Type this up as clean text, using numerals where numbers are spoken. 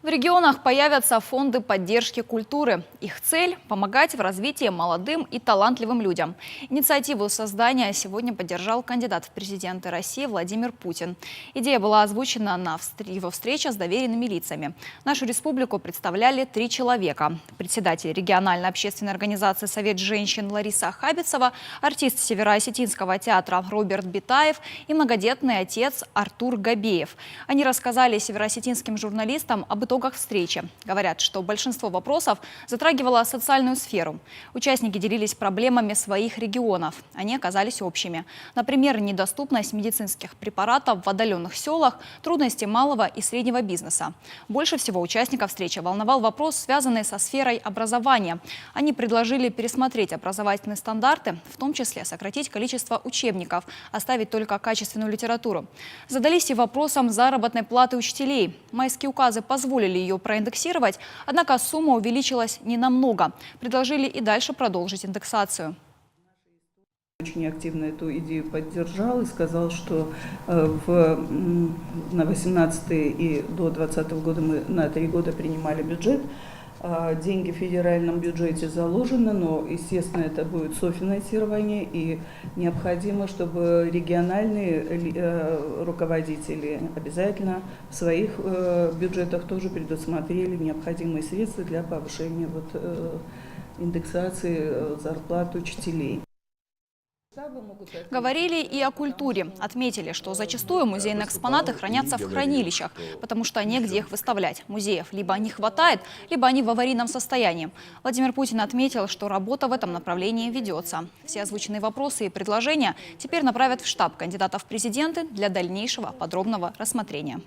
В регионах появятся фонды поддержки культуры. Их цель – помогать в развитии молодым и талантливым людям. Инициативу создания сегодня поддержал кандидат в президенты России Владимир Путин. Идея была озвучена на его встрече с доверенными лицами. Нашу республику представляли 3 человека. Председатель региональной общественной организации «Совет женщин» Лариса Хабицова, артист Североосетинского театра Роберт Битаев и многодетный отец Артур Габеев. Они рассказали североосетинским журналистам об итогах встречи. Говорят, что большинство вопросов затрагивало социальную сферу. Участники делились проблемами своих регионов. Они оказались общими. Например, недоступность медицинских препаратов в отдаленных селах, трудности малого и среднего бизнеса. Больше всего участников встречи волновал вопрос, связанный со сферой образования. Они предложили пересмотреть образовательные стандарты, в том числе сократить количество учебников, оставить только качественную литературу. Задались и вопросом заработной платы учителей. Майские указы позволили ее проиндексировать, однако сумма увеличилась ненамного. Предложили и дальше продолжить индексацию. Очень активно эту идею поддержал и сказал, что на 2018 и до 2020 года мы на 3 года принимали бюджет. Деньги в федеральном бюджете заложены, но, естественно, это будет софинансирование, и необходимо, чтобы региональные руководители обязательно в своих бюджетах тоже предусмотрели необходимые средства для повышения индексации зарплат учителей. Говорили и о культуре. Отметили, что зачастую музейные экспонаты хранятся в хранилищах, потому что негде их выставлять. Музеев либо не хватает, либо они в аварийном состоянии. Владимир Путин отметил, что работа в этом направлении ведется. Все озвученные вопросы и предложения теперь направят в штаб кандидатов в президенты для дальнейшего подробного рассмотрения.